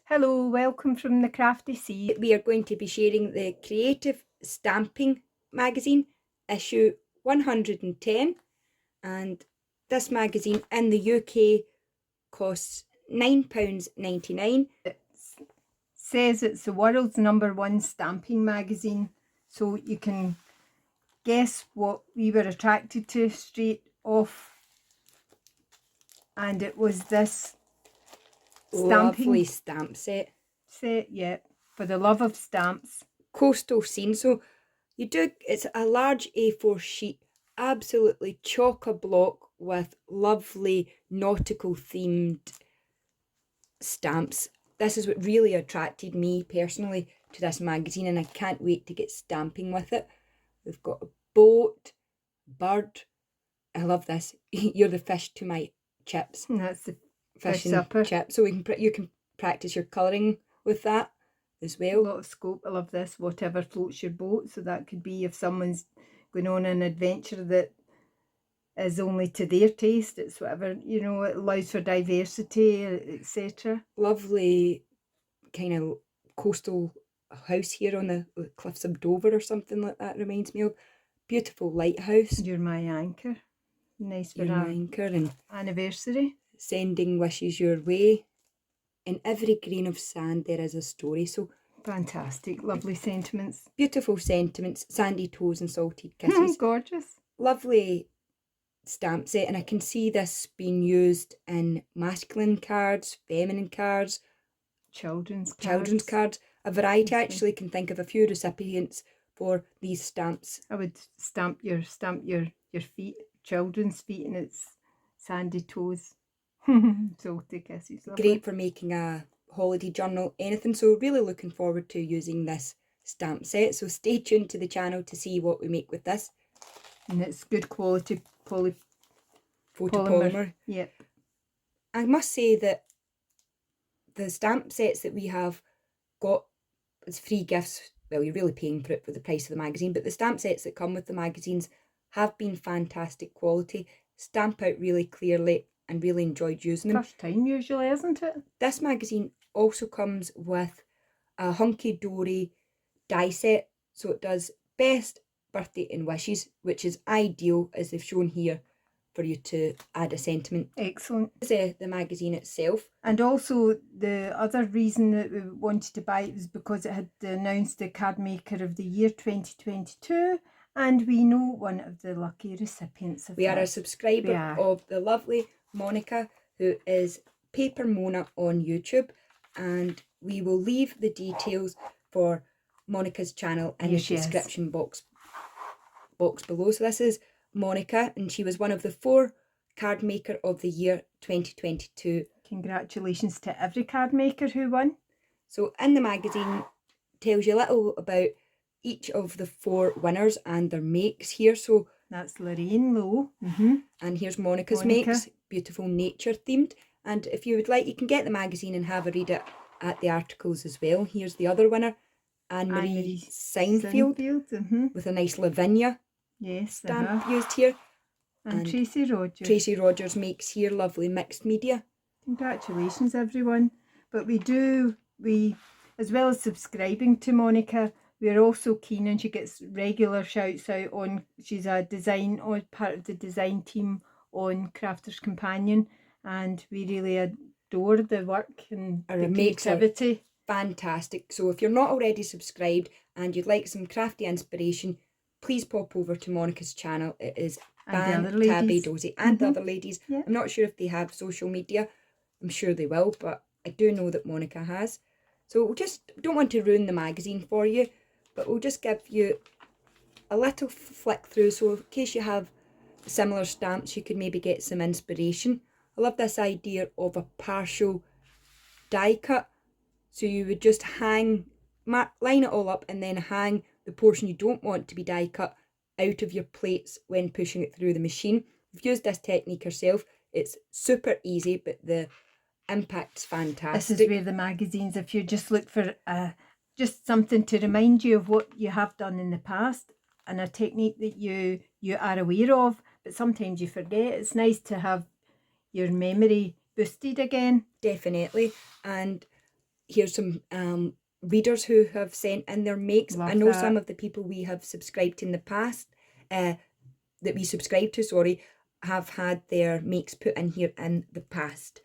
Hello, welcome from the Crafty Sea. We are going to be sharing the Creative Stamping magazine, issue 110, and this magazine in the UK costs £9.99. It says it's the world's #1 stamping magazine, so you can guess what we were attracted to straight off. And it was this Lovely stamp set, yeah, for the love of stamps. coastal scene. So it's a large A4 sheet, absolutely chock-a-block with lovely nautical themed stamps. This is what really attracted me personally to this magazine, and I can't wait to get stamping with it. We've got a boat, bird. I love this. You're the fish to my chips. And that's the Fish fish and supper. chips. So you can practice your colouring with that as A well. lot of scope. I love this. Whatever floats your boat. So that could be if someone's going on an adventure that is only to their taste. It's whatever, it allows for diversity, etc. Lovely kind of coastal house here on the cliffs of Dover or something like that, reminds me of. Beautiful lighthouse. You're my anchor. Nice for You're my anchor, and anniversary. sending wishes your way. In every grain of sand there is a story. So fantastic, lovely sentiments. Beautiful sentiments, sandy toes and salted kisses. Gorgeous. Lovely stamp set, and I can see this being used in masculine cards, feminine cards, children's cards, a variety. I actually can think of a few recipients for these stamps. I would stamp your feet, children's feet, and its sandy toes. Salty kisses. Lovely. Great for making a holiday journal, anything. So really looking forward to using this stamp set. So stay tuned to the channel to see what we make with this. And it's good quality photopolymer. Yep. I must say that the stamp sets that we have got as free gifts, well, you're really paying for it for the price of the magazine, but the stamp sets that come with the magazines have been fantastic quality, stamp out really clearly, and really enjoyed using them. First time usually, isn't it? This magazine also comes with a hunky-dory die set, so it does best, birthday and wishes, which is ideal, as they've shown here, for you to add a sentiment. Excellent. The magazine itself. And also the other reason that we wanted to buy it was because it had announced the Card Maker of the Year 2022, and we know one of the lucky recipients of We are a subscriber of the lovely Monica, who is Paper Mona on YouTube, and we will leave the details for Monica's channel in the description box below. So this is Monica, and she was one of the 4 Card Maker of the Year 2022. Congratulations to every card maker who won. So in the magazine tells you a little about each of the 4 winners and their makes here. So that's Lorraine Lowe. And here's Monica's makes, beautiful nature themed. And if you would like, you can get the magazine and have a read at the articles as well. Here's the other winner, Anne-Marie Seinfeld, with a nice Lavinia stamp used here. And Tracy Rogers. Tracy Rogers makes here, lovely mixed media. Congratulations, everyone. But we as well as subscribing to Monica, we're also keen, and she gets regular shouts out on, she's a design, or part of the design team on Crafter's Companion, and we really adore the work and the creativity. Fantastic. So if you're not already subscribed and you'd like some crafty inspiration, please pop over to Monica's channel. It is Fantabidozy, and the other ladies. Yeah. I'm not sure if they have social media. I'm sure they will, but I do know that Monica has. So we'll just don't want to ruin the magazine for you, but we'll just give you a little flick through, so in case you have similar stamps, you could maybe get some inspiration. I love this idea of a partial die cut. So you would just line it all up and then hang the portion you don't want to be die cut out of your plates when pushing it through the machine. If you've used this technique yourself, it's super easy, but the impact's fantastic. This is where the magazines, if you just look for just something to remind you of what you have done in the past and a technique that you are aware of, but sometimes you forget, it's nice to have your memory boosted again. Definitely. And here's some readers who have sent in their makes. Love I know that. some of the people we have subscribed to in the past, that we subscribed to, sorry, have had their makes put in here in the past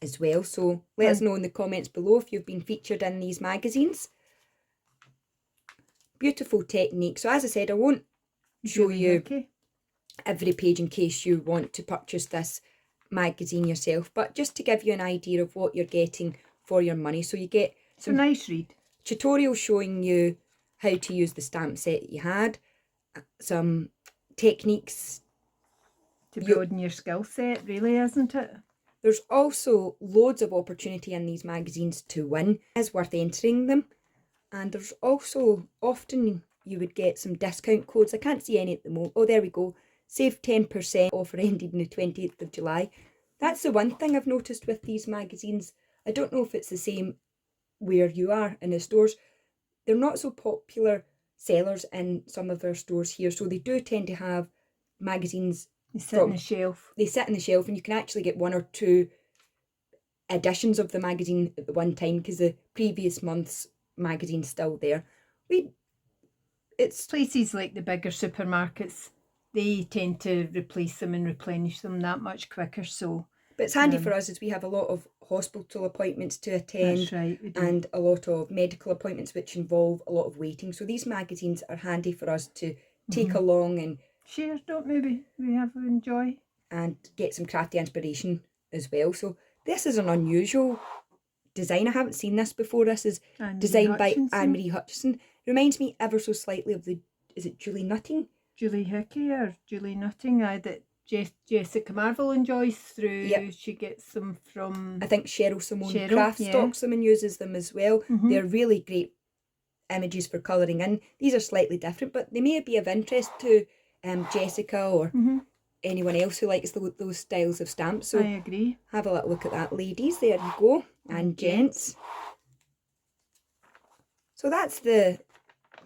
as well. So let us know in the comments below if you've been featured in these magazines. Beautiful technique. So as I said, I won't show you every page in case you want to purchase this magazine yourself, but just to give you an idea of what you're getting for your money. So you get some nice read, tutorials showing you how to use the stamp set you had, some techniques to broaden your skill set, really, isn't it? There's also loads of opportunity in these magazines to win. It's worth entering them. And there's also often you would get some discount codes. I can't see any at the moment. Oh, there we go. Save 10%, offer ended on the 28th of July. That's the one thing I've noticed with these magazines. I don't know if it's the same where you are in the stores. They're not so popular sellers in some of our stores here. So they do tend to have magazines. They sit on the shelf. They sit on the shelf, and you can actually get 1 or 2 editions of the magazine at the one time because the previous month's magazine's still there. It's places like the bigger supermarkets, they tend to replace them and replenish them that much quicker. So, but it's handy for us as we have a lot of hospital appointments to attend. That's right, we do. And a lot of medical appointments which involve a lot of waiting. So these magazines are handy for us to take along and share, don't we have enjoy and get some crafty inspiration as well. So this is an unusual design. I haven't seen this before. This is designed by Anne-Marie Hutchinson. Reminds me ever so slightly of is it Julie Nutting? Julie Hickey or Julie Nutting, that Jessica Marvel enjoys through. Yep. She gets them from, I think Cheryl Simone Craft stocks them and uses them as well. They're really great images for colouring in. These are slightly different, but they may be of interest to Jessica or anyone else who likes those styles of stamps. So I agree. Have a little look at that, ladies. There you go. And gents. So that's the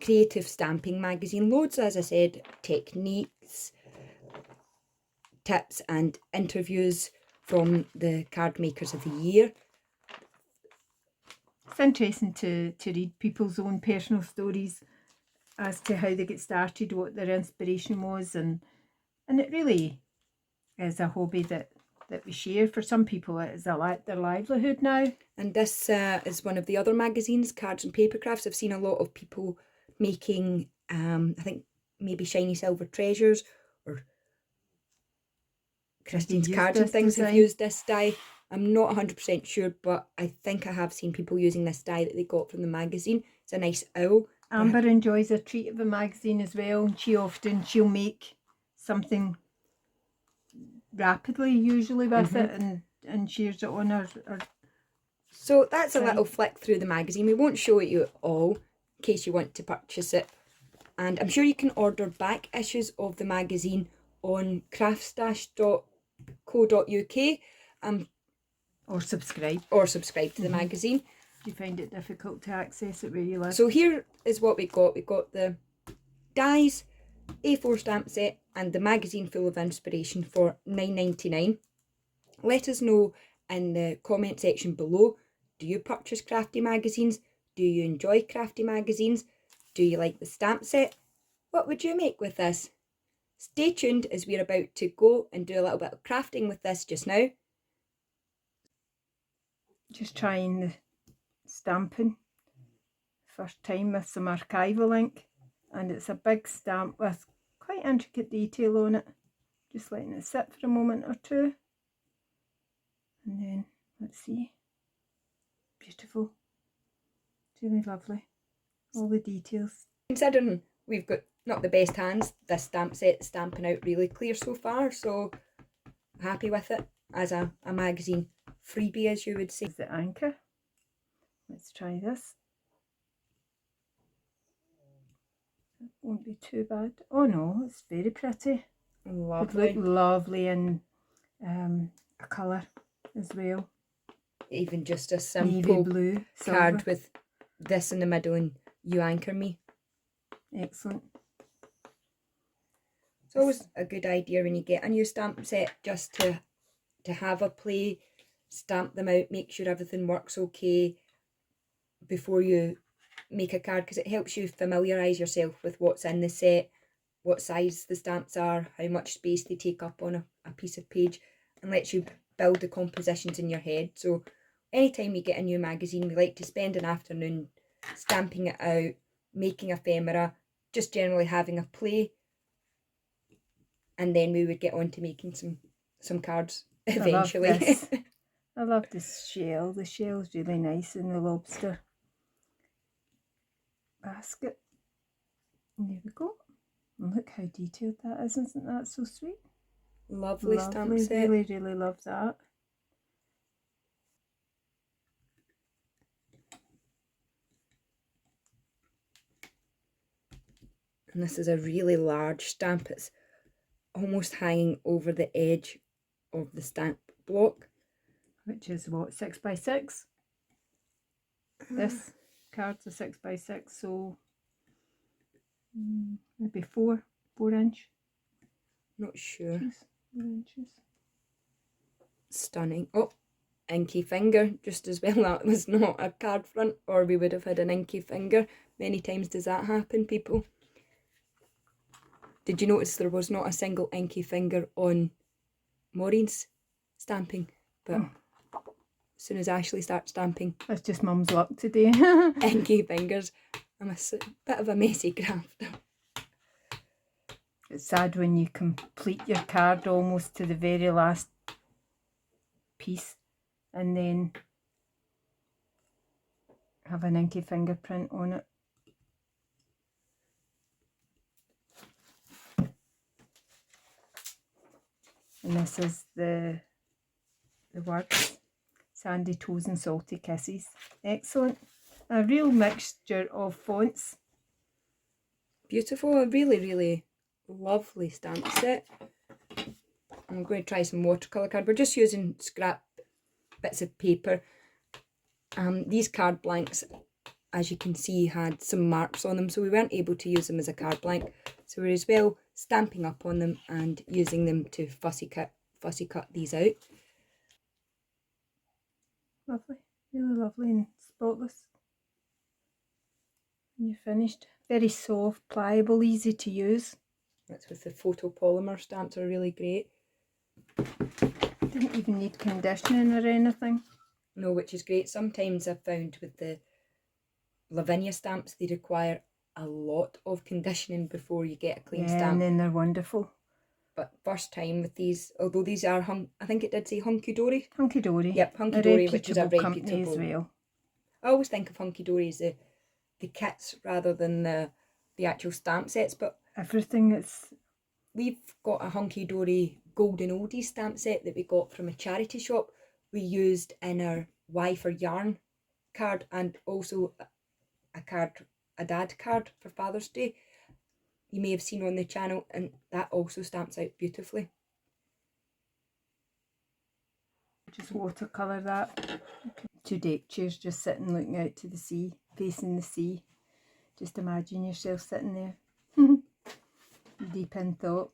Creative Stamping magazine. Loads, as I said, techniques, tips and interviews from the card makers of the year. It's interesting to read people's own personal stories as to how they get started, what their inspiration was, and it really is a hobby that we share. For some people it is their livelihood now. And this is one of the other magazines, Cards and Paper Crafts. I've seen a lot of people making, I think maybe Shiny Silver Treasures or Christine's Cards and things have used this die. I'm not 100% sure, but I think I have seen people using this die that they got from the magazine. It's a nice owl. Amber enjoys a treat of a magazine as well, and she'll make something rapidly, usually with it, and shares it on her So that's a little flick through the magazine. We won't show it you all in case you want to purchase it. And I'm sure you can order back issues of the magazine on craftstash.co.uk. Or subscribe to the magazine. If you find it difficult to access it where you live. So here is what we got. We got the dies, A4 stamp set, and the magazine full of inspiration for $9.99. Let us know in the comment section below. Do you purchase crafty magazines? Do you enjoy crafty magazines? Do you like the stamp set? What would you make with this? Stay tuned as we're about to go and do a little bit of crafting with this just now. Just trying the stamping. First time with some archival ink. And it's a big stamp with quite intricate detail on it. Just letting it sit for a moment or two. And then, let's see. Beautiful. It's really lovely. All the details. Considering we've got not the best hands, this stamp set stamping out really clear so far, so happy with it as a magazine freebie, as you would say. Is the anchor. Let's try this. It won't be too bad. Oh no, it's very pretty. Lovely. It would look lovely in a colour as well. Even just a simple navy blue card silver. With this in the middle and you anchor me. Excellent. It's always a good idea when you get a new stamp set just to have a play, stamp them out, make sure everything works okay, before you make a card, because it helps you familiarise yourself with what's in the set, what size the stamps are, how much space they take up on a piece of page, and lets you build the compositions in your head. So anytime you get a new magazine, we like to spend an afternoon stamping it out, making ephemera, just generally having a play, and then we would get on to making some cards eventually. I love this. I love this shell. The shell's really nice in the lobster basket. And there we go. And look how detailed that is. Isn't that so sweet? Lovely stamp set. Really, really love that. And this is a really large stamp. It's almost hanging over the edge of the stamp block. Which is what, 6 by 6? This card's a 6 by 6, so maybe 4 inch. Not sure. 4 inches. Stunning. Oh, inky finger, just as well that was not a card front, or we would have had an inky finger. Many times does that happen, people. Did you notice there was not a single inky finger on Maureen's stamping? But as soon as Ashley starts stamping, that's just Mum's luck today. inky fingers. I'm a bit of a messy crafter. It's sad when you complete your card almost to the very last piece and then have an inky fingerprint on it. And this is the words, sandy toes and salty kisses. Excellent. A real mixture of fonts. Beautiful. A really, really lovely stamp set. I'm going to try some watercolour card. We're just using scrap bits of paper. These card blanks, as you can see, had some marks on them, so we weren't able to use them as a card blank. So we're as well stamping up on them and using them to fussy cut these out. Lovely, really lovely and spotless. And you're finished. Very soft, pliable, easy to use. That's with the photopolymer stamps, are really great. Didn't even need conditioning or anything. No, which is great. Sometimes I've found with the Lavinia stamps, they require a lot of conditioning before you get a clean stamp. And then they're wonderful. But first time with these, although these are, I think it did say Hunky Dory. Hunky Dory. Yep, Hunky Dory, which is a reputable as well. I always think of Hunky Dory as the kits rather than the actual stamp sets, but everything is. We've got a Hunky Dory Golden Oldies stamp set that we got from a charity shop. We used in our Y for Yarn card, and also a dad card for Father's Day. You may have seen on the channel, and that also stamps out beautifully. Just watercolour that. Okay. 2 deck chairs just sitting looking out to the sea, facing the sea. Just imagine yourself sitting there, deep in thought.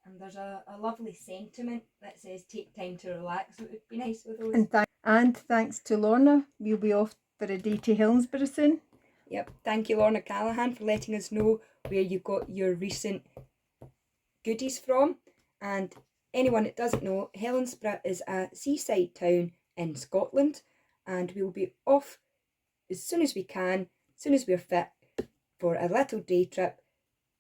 And there's a lovely sentiment that says take time to relax. It would be nice with those. And thanks to Lorna, we'll be off for a day to Helensburgh soon. Yep, thank you Lorna Callahan for letting us know where you got your recent goodies from. And anyone that doesn't know, Helensburgh is a seaside town in Scotland, and we'll be off as soon as we can, as soon as we're fit, for a little day trip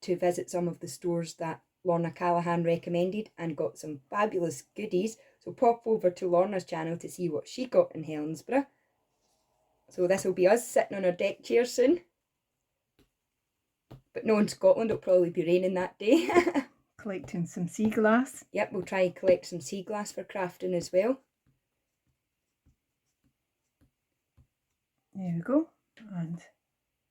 to visit some of the stores that Lorna Callahan recommended and got some fabulous goodies. So pop over to Lorna's channel to see what she got in Helensburgh. So this will be us sitting on our deck chair soon. But no, in Scotland it'll probably be raining that day. Collecting some sea glass. Yep, we'll try and collect some sea glass for crafting as well. There we go. And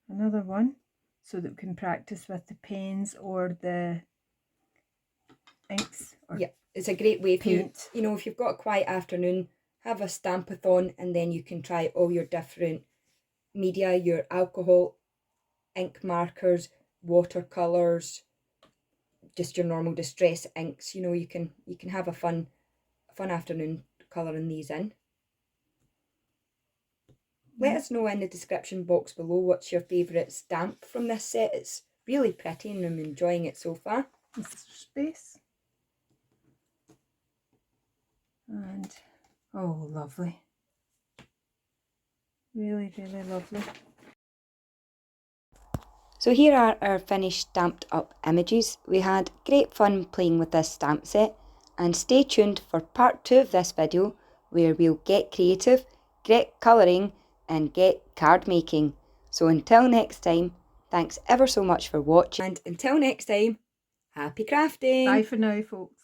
another one so that we can practice with the pens or the inks. Yeah, it's a great way if if you've got a quiet afternoon, have a stampathon, and then you can try all your different media, your alcohol, ink markers, watercolours, just your normal distress inks. You can have a fun afternoon colouring these in. Let us know in the description box below what's your favourite stamp from this set. It's really pretty and I'm enjoying it so far. Space. And, oh, lovely. Really, really lovely. So here are our finished stamped up images. We had great fun playing with this stamp set, and stay tuned for part 2 of this video where we'll get creative, get colouring and get card making. So until next time, thanks ever so much for watching, and until next time, happy crafting! Bye for now, folks.